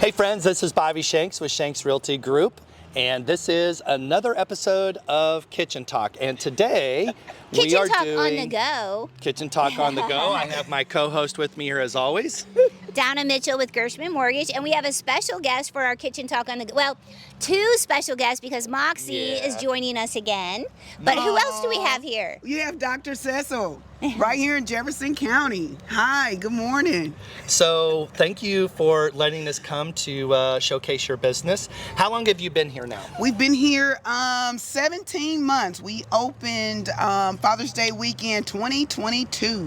Hey friends, this is Bobby Shanks with Shanks Realty Group, and this is another episode of Kitchen Talk. And today we are Talk doing on the go. Kitchen Talk on the go. I have my co-host with me here as always. Donna Mitchell with Gershman Mortgage, and we have a special guest for our Kitchen Talk on the go. Well, two special guests because Moxie is joining us again. But who else do we have here? You have Dr. Cecil right here in Jefferson County. Hi, good morning. So thank you for letting us come to showcase your business. How long have you been here now? We've been here 17 months. We opened Father's Day weekend 2022.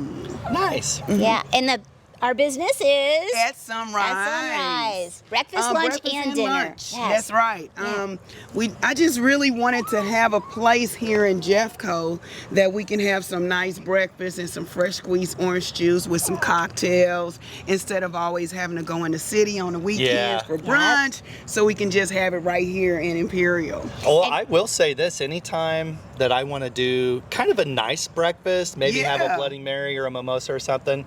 Nice. Yeah, and our business is At Sunrise. Breakfast, lunch, breakfast and dinner. lunch. Yes. That's right. I just really wanted to have a place here in Jeffco that we can have some nice breakfast and some fresh squeezed orange juice with some cocktails instead of always having to go in the city on the weekends for brunch. So we can just have it right here in Imperial. Well, I will say this, anytime that I want to do kind of a nice breakfast, maybe have a Bloody Mary or a mimosa or something,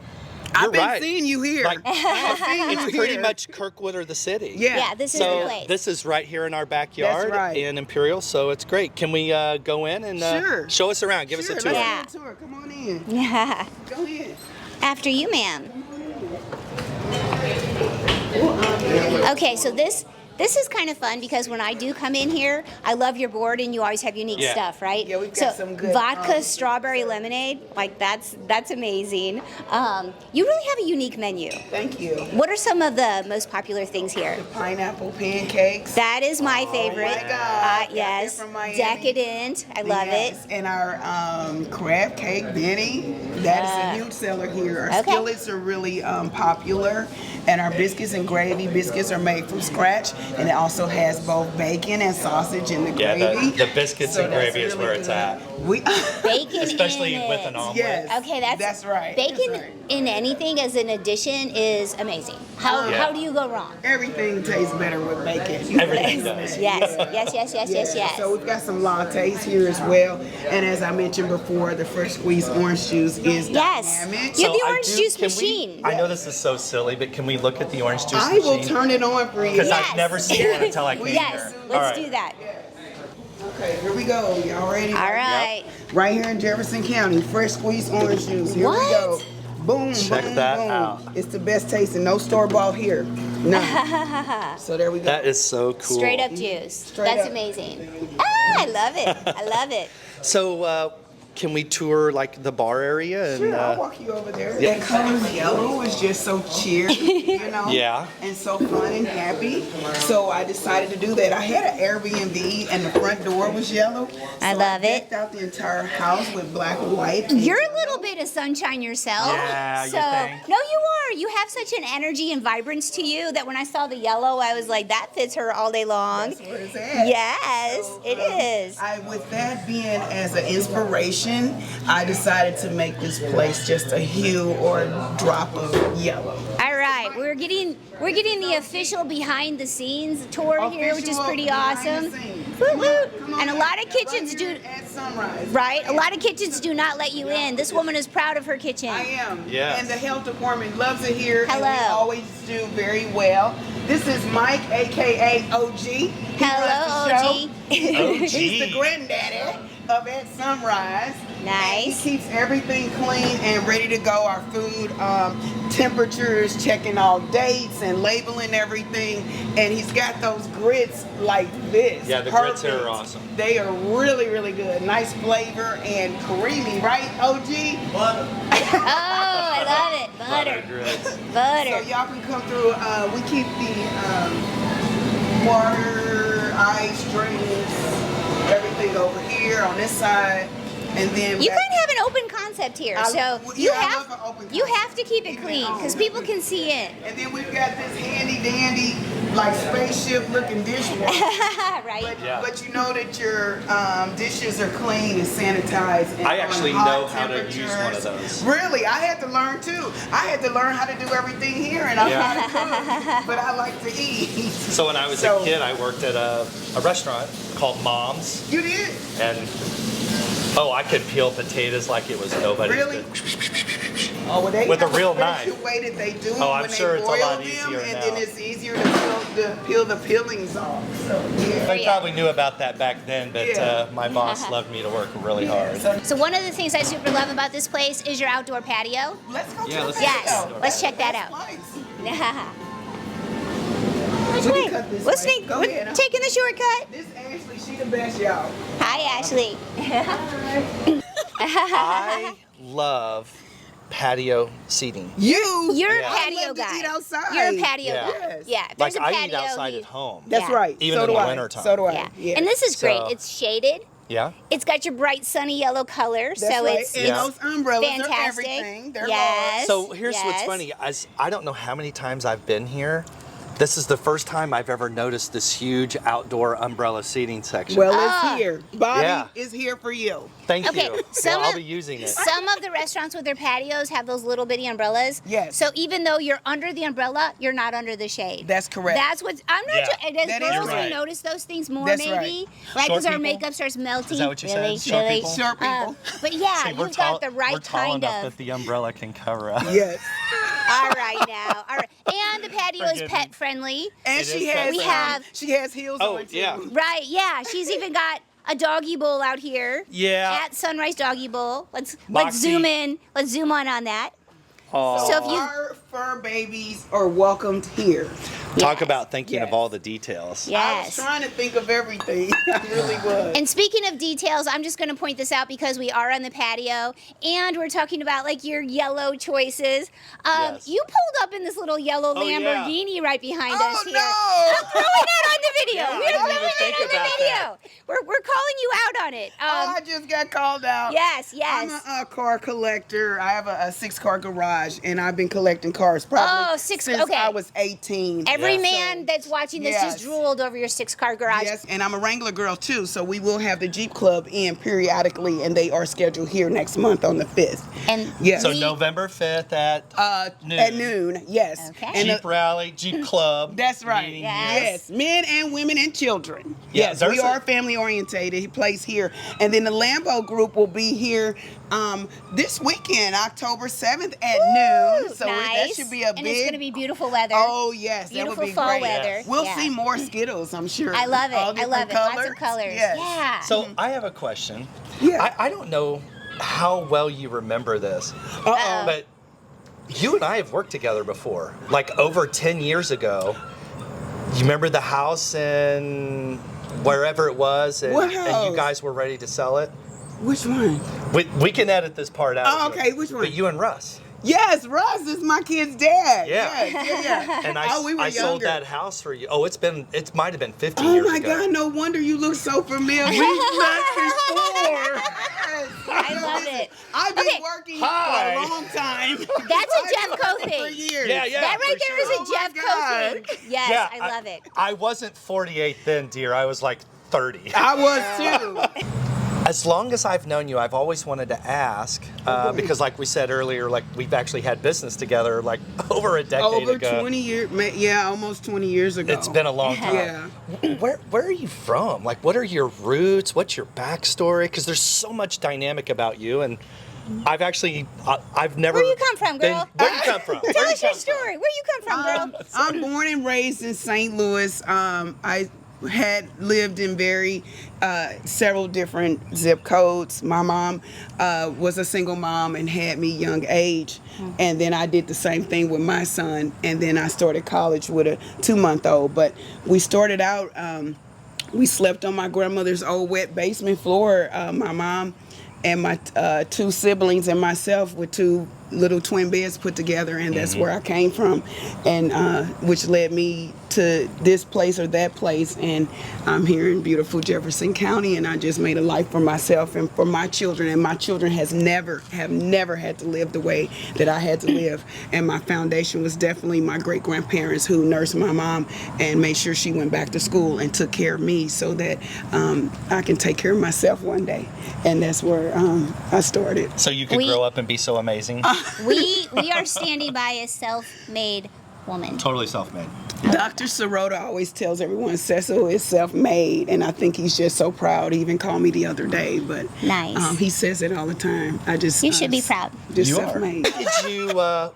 I've been right. seeing you here. Like, it's you pretty here. much Kirkwood or the city. Yeah, this is the So place. this is right here in our backyard in Imperial, so it's great. Can we go in and show us around? Give us a tour. Let's do a tour. Come on in. Yeah. Go ahead. After you, ma'am. Okay, so this is kind of fun because when I do come in here, I love your board and you always have unique stuff, right? Yeah, we've got some good vodka strawberry lemonade, like that's amazing. You really have a unique menu. Thank you. What are some of the most popular things here? Pineapple pancakes. That is my favorite. my God. Yes, They're from Miami. decadent. I love it. And our crab cake, Benny. That is a huge seller here. Our skillets are really popular. And our biscuits and gravy. Biscuits are made from scratch. And it also has both bacon and sausage in the gravy. The biscuits and gravy is where it's at. Bacon Especially in with it. an omelet. Yes. Okay, that's right. Bacon in anything as an addition is amazing. How do you go wrong? Everything tastes better with bacon. Everything does. Yes. So we've got some lattes here as well. And as I mentioned before, the fresh squeezed orange juice is dynamic. You have the I orange juice machine. I know this is so silly, but can we look at the orange juice I machine? will turn it on for you. Because I've never seen one until I came Yes, here. let's do that. Okay, here we go. Y'all ready? All right. Right here in Jefferson County, fresh squeezed orange juice. Here we go. Boom, Check boom, that boom. out. It's the best tasting. No store-bought here. No. So there we go. That is so cool. Straight up juice. Straight That's up. amazing. I love it. I love it. So, can we tour like the bar area? And, Sure, I'll walk you over there. That color yellow is just so cheery, you know? Yeah. And so fun and happy. So I decided to do that. I had an Airbnb and the front door was yellow. I So love it. decked out the entire house with black and white. You're a little bit of sunshine yourself. Yeah, you so, think? No, you are. You have such an energy and vibrance to you that when I saw the yellow, I was like, that fits her all day long. That's where it's at. Yes, So, it is. With that being as an inspiration, I decided to make this place just a hue or a drop of yellow. All right, we're getting the official behind the scenes tour here, which is pretty awesome. Woot woot. And a lot of kitchens do. At Sunrise. Right, a lot of kitchens do not let you in. This woman is proud of her kitchen. I am. Yes. And the health department loves it here. Hello. And we always do very well. This is Mike, aka OG. He Hello, runs the OG. show. He's the granddaddy of At Sunrise. Nice. He keeps everything clean and ready to go. Our food, temperatures, checking all dates and labeling everything. And he's got those grits like this. Yeah, the grits here are awesome. They are really, really good. Nice flavor and creamy, right, OG? Butter. Oh, I love it. Butter. grits. Butter. So y'all can come through. We keep the water, ice, drinks, everything over here on this side. And then You kind of have an open concept here, so you love an open have to keep it Keep it clean on. because people can see in. And then we've got this handy dandy, like spaceship looking dishwasher. Right? Yeah. But you know that your dishes are clean and sanitized. And I on actually hot know how to use one of temperatures. those. Really, I had to learn too. I had to learn how to do everything here, and I'm not a cook, but I like to eat. So when I was a kid, I worked at a restaurant called Mom's, You did? and I could peel potatoes like it was nobody's Really? business. Oh, well, they With a have real special knife. way that they do it Oh, I'm when sure they it's a boil lot them, easier and now. then it's easier to peel the peelings off. So yeah. They probably knew about that back then, but Yeah. my boss loved me to work really hard. So one of the things I super love about this place is your outdoor patio. Let's go Yeah, to let's the Yes, patio. let's check that That's out. nice. Which We can way? cut this What's way. the, Go we're ahead, huh? taking the shortcut. This Ashley, she the best, y'all. Hi, Ashley. I love patio seating. You. You're Yeah. a I patio love to guy. eat outside. You're a patio Yeah. guy. Yes. Yeah. If Like there's a I patio, eat outside you- at home. That's Yeah. right. Even so in do the I. wintertime. So do I. Yeah. Yes. And this is great. So- It's shaded. Yeah. It's got your bright sunny yellow color, That's so right. it's And Yeah. those umbrellas are fantastic. everything. They're Yes. So here's what's yes. funny. I don't know how many times I've been here. This is the first time I've ever noticed this huge outdoor umbrella seating section. Well, Ah. it's here. Bobby Yeah. is here for you. Thank Okay, you. some Well, I'll of- be using it. Some of the restaurants with their patios have those little bitty umbrellas. Yes. So even though you're under the umbrella, you're not under the shade. That's correct. That's what I'm not. Yeah. And as That is girls, right. we notice those things more, That's maybe, right. Because Short our people? makeup starts melting. Is that what you said? really, Short really. people? Short people. But yeah, See, you've got the right we're tall kind enough of. that the umbrella can cover us. Yes. All right now, all right. And the patio is Forgive pet me. friendly. And It she is has We have- she has heels Oh, on too. yeah. Right? Yeah. She's even got a doggy bowl out here. Yeah. At Sunrise Doggy Bowl. Let's Moxie. zoom in. Let's zoom on that. Oh. So if you Our fur babies are welcomed here. Talk Yes. about thinking Yes. of all the details. I was yes. trying to think of everything. I really was. And speaking of details, I'm just going to point this out because we are on the patio and we're talking about like your yellow choices. Yes. You pulled up in this little yellow Oh, yeah. Lamborghini right behind Oh, us here. no. I'm throwing that on the video. Yeah, We're I didn't throwing even it think on the about video. We're calling you out on it. Oh, I just got called out. Yes, I'm yes. a car collector. I have a 6-car garage, and I've been collecting cars probably Oh, six- since okay. I was 18. Every Yeah. man that's watching this Yes. just drooled over your 6-car garage. Yes, and I'm a Wrangler girl too, so we will have the Jeep Club in periodically, and they are scheduled here next month on the 5th. And Yes. So we- November 5th at noon. At noon, yes. Okay. And Jeep rally, Jeep Club. that's right. meeting Yes. Yes, men and women and children. Yeah, Yes, there's we a- are family orientated place here, and then the Lambo group will be here this weekend, October 7th at noon. So that should be a and big. it's going to be beautiful weather. Oh yes, that Beautiful would be fall great. weather. We'll Yeah. see more Skittles, I'm sure. I love it. All I different love it. Lots of colors. Yes. Yeah. So I have a question. Yeah. I don't know how well you remember this, Uh-oh. but you and I have worked together before, like over 10 years ago. You remember the house in wherever it was, and, What and house? you guys were ready to sell it? Which one? We can edit this part out. Oh, okay, which one? But you and Russ. Yes, Russ is my kid's dad. Yeah. Yes, yeah. And we were I sold younger. that house for you. Oh, it might have been 15 Oh years my ago. God! No wonder you look so familiar. We met before. Yes. I love it. I've been Okay. working Hi. for a long time. That's a Jeff I've Coe been thing. For years. Yeah, yeah. that right for there is sure. a Oh my Jeff Coe God. thing. Yes, Yeah, I love it. I wasn't 48 then, dear. I was like 30. I was too. As long as I've known you, I've always wanted to ask, because like we said earlier, like we've actually had business together like over a decade Over ago. 20 years. Yeah, almost 20 years ago. It's been a long time. Yeah. Where are you from? Like, what are your roots? What's your backstory? Because there's so much dynamic about you, and I've never. Where you come from, girl? Where you come from? Tell us your story. Where you come from, girl? I'm born and raised in St. Louis. I had lived in several different zip codes. My mom was a single mom and had me young age. And then I did the same thing with my son. And then I started college with a 2-month-old. But we started out, we slept on my grandmother's old wet basement floor. My mom and my 2 siblings and myself with 2 little twin beds put together, and that's where I came from, and which led me to this place or that place, and I'm here in beautiful Jefferson County, and I just made a life for myself and for my children, and my children have never had to live the way that I had to live, and my foundation was definitely my great-grandparents who nursed my mom and made sure she went back to school and took care of me so that I can take care of myself one day, and that's where I started. So you could grow up and be so amazing. We are standing by a self-made woman. Totally self-made. Dr. Sirota always tells everyone Cecil is self-made, and I think he's just so proud. He even called me the other day, but Nice. he says it all the time. You should be proud. Just You are. self-made.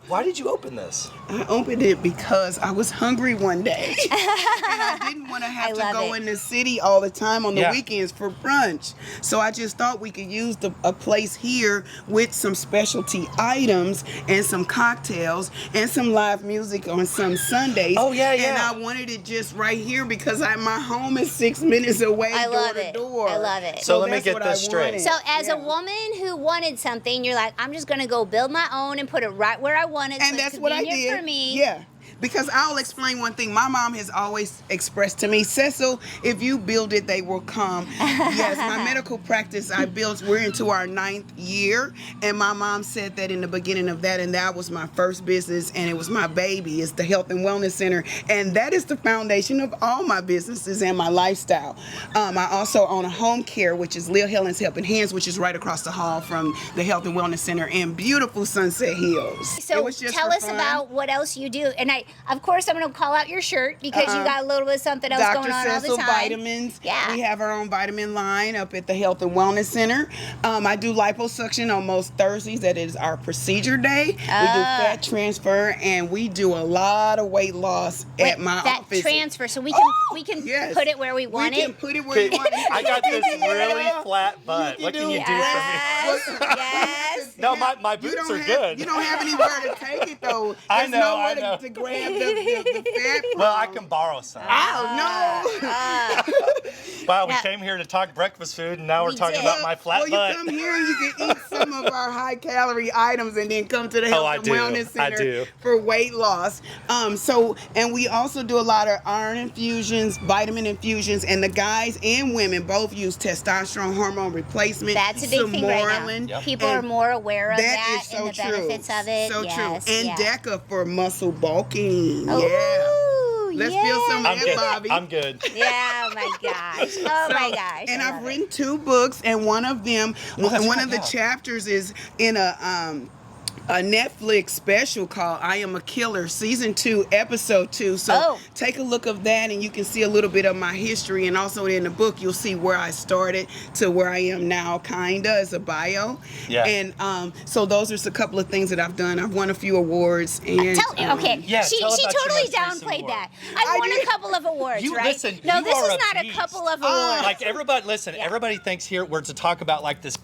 Why did you open this? I opened it because I was hungry one day, and I didn't want to I have to love go it. in the city all the time on the Yeah. weekends for brunch. So I just thought we could use a place here with some specialty items and some cocktails and some live music on some Sundays. Oh, yeah, And yeah. I wanted it just right here because my home is 6 minutes away, I door love to it. door. I love it. So let me that's get what this I straight. wanted. So as a Yeah. woman who wanted something, you're like, I'm just gonna go build my own and put it right where I want it. And so that's it's what I convenient did. for me. Yeah. Because I'll explain one thing. My mom has always expressed to me, Cecil, if you build it, they will come. Yes, my medical practice I built, we're into our 9th year. And my mom said that in the beginning of that, and that was my first business, and it was my baby. It's the Health and Wellness Center. And that is the foundation of all my businesses and my lifestyle. I also own a home care, which is Lil Helen's Helping Hands, which is right across the hall from the Health and Wellness Center in beautiful Sunset Hills. It So was just tell for us fun. about what else you do. And of course, I'm going to call out your shirt because you got a little bit of something else Dr. going on all Cecil the time. Vitamins. Yeah. We have our own vitamin line up at the Health and Wellness Center. I do liposuction on most Thursdays. That is our procedure day. We do fat transfer, and we do a lot of weight loss Wait, at my that office. transfer, so we can Yes. put it where we want We can it. put it where you want it. I got this really flat butt. What can you do for me? Yes, yes. No, my You boobs don't are have- good. You don't have anywhere to take it though. I There's know, nowhere I know. To grab the fat from. Well, I can borrow some. Oh no! Wow, we Yeah. came here to talk breakfast food, and now we're We talking did. about my flat well, butt. you come here and you can eat some of our high calorie items, and then come to the Health I and do. Wellness I Center do. for weight loss. And we also do a lot of iron infusions, vitamin infusions, and the guys and women both use testosterone hormone replacement. That's a big thing right now. Sermorelin, Yep. People are and more aware of that, is so and the true. benefits of it. So yes, true. And yeah. DECA for muscle bulking. Ooh, Yeah. Let's feel some I'm of good. that, Bobby. I'm good. Yeah, oh my gosh. Oh my gosh. And I I've love it. written 2 books, and one of them, that's one right, of the yeah. chapters is in a Netflix special called I Am a Killer, season 2, episode 2. So Oh. take a look of that, and you can see a little bit of my history. And also in the book, you'll see where I started to where I am now, kinda, as a bio. Yeah. And so those are just a couple of things that I've done. I've won a few awards. And Okay, Yeah, she tell about your totally most recent downplayed award. that. I won did. a couple of awards, You right? listen, no, you this are is a not beast. a couple of awards. Like everybody, listen. Yeah. Everybody thinks here we're to talk about like this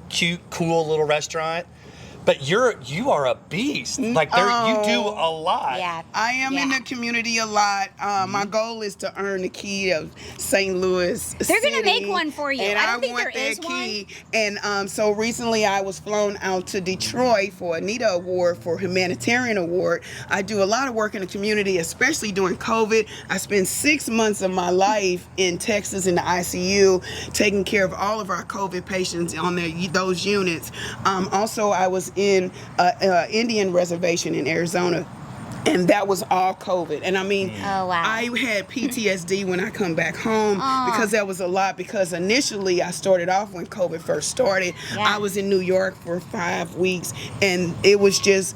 cute, cool little restaurant, but you are a beast. Like you do a lot. Yeah. I am in Yeah. the community a lot. My goal is to earn the key of St. Louis. They're gonna City, make one for you. And I don't think want there that is key. And so recently I was flown out to Detroit for Anita Award, for Humanitarian Award. I do a lot of work in the community, especially during COVID. I spent 6 months of my life in Texas in the ICU, taking care of all of our COVID patients on those units. Also, I was in Indian reservation in Arizona, and that was all COVID. And I mean, Oh, wow. I had PTSD when I come back home because that was a lot. Because initially I started off when COVID first started. Yeah. I was in New York for 5 weeks, and it was just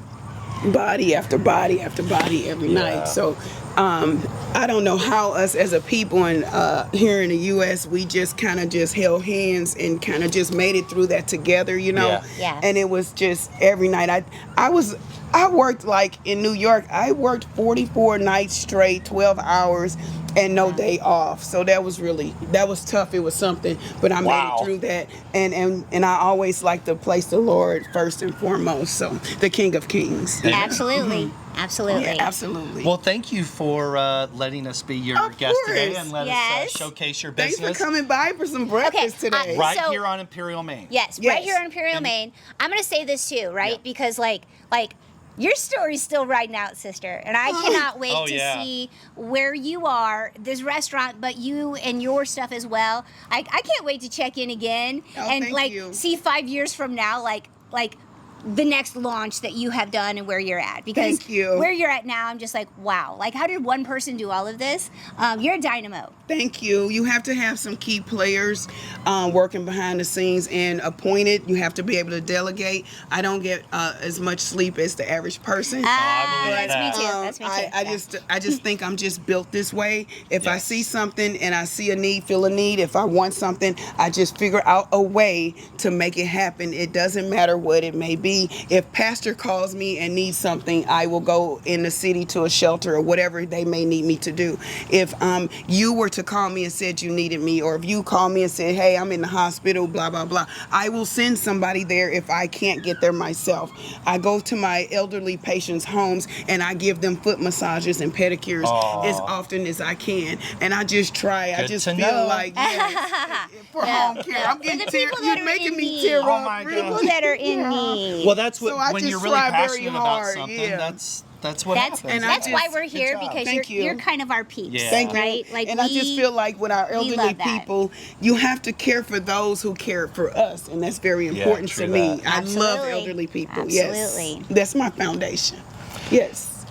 body after body after body every night. So I don't know how us as a people and here in the U.S. we just kind of just held hands and kind of just made it through that together, you know. Yeah. Yeah. And it was just every night. I worked like in New York. I worked 44 nights straight, 12 hours, and no day off. So that was tough. It was something, but I Wow. made it through that. And I always like to place the Lord first and foremost. So the King of Kings. Absolutely. Absolutely. Yeah, absolutely. Well, thank you for letting us be your Of guest today course. and let Yes. us showcase your Thanks business for coming by for some breakfast Okay, today. right So- here on Imperial, Maine. Yes, right Yes. here on Imperial, Maine. I'm gonna say this too, right? Yeah. Because like your story's still riding out, sister, and I cannot wait Oh, to yeah. see where you are, this restaurant, but you and your stuff as well. I can't wait to check in again Oh, and thank like you. see 5 years from now, like the next launch that you have done and where you're at. Because Thank you. where you're at now, I'm just like, wow. Like, how did one person do all of this? You're a dynamo. Thank you. You have to have some key players working behind the scenes and appointed. You have to be able to delegate. I don't get as much sleep as the average person. That's me too. That's me too. I just think I'm just built this way. If I see something and I see a need, feel a need, if I want something, I just figure out a way to make it happen. It doesn't matter what it may be. If pastor calls me and needs something, I will go in the city to a shelter or whatever they may need me to do. If you were to call me and said you needed me, or if you call me and said, hey, I'm in the hospital, blah, blah, blah, I will send somebody there if I can't get there myself. I go to my elderly patients' homes and I give them foot massages and pedicures as often as I can. And I just try. I Good just to feel know. like, for home care. I'm For getting the tear. people that You're are making in me need. tear Oh up. my really. God. People that are in need. Well, that's what So I when just you're really try very passionate about hard, something. yeah. That's what That's happens. And I that's why just- we're here, good job. because Thank you. you're kind of our peeps, Yeah. Thank you. right? Like, and I just feel like with our elderly love that. people, you have to care for those who care for us, and that's very important to true me. that. I love Absolutely. elderly people. Absolutely. Yes, that's my foundation. Yes.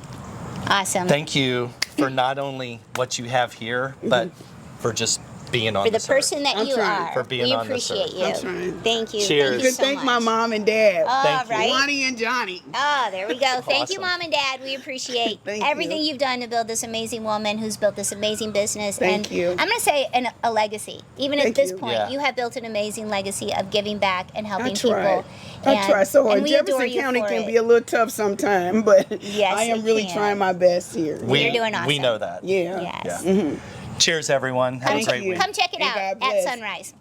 awesome. Thank you for not only what you have here, but for just being on For the this earth. person that I'm you trying. are, For being we on this appreciate earth. you. I'm trying. Thank you. Cheers. Thank You you can so thank much. my mom and dad, Thank you. right? Lonnie and Johnny. Oh, there we go. Thank you, Awesome. Mom and Dad. We appreciate Thank everything you. you've done to build this amazing woman who's built this amazing business. Thank and you. I'm going to say a legacy. Even at Thank this you. point, Yeah. you have built an amazing legacy of giving back and helping I try. people. I try so hard. and we adore Jefferson you County for can it. be a little tough sometimes, but Yes, I am it really can. trying my best here. You're doing We awesome. know that. Yeah. Yes. Yeah. Cheers, everyone. Have Thank a great you. week. Come check it And out God at bless. Sunrise.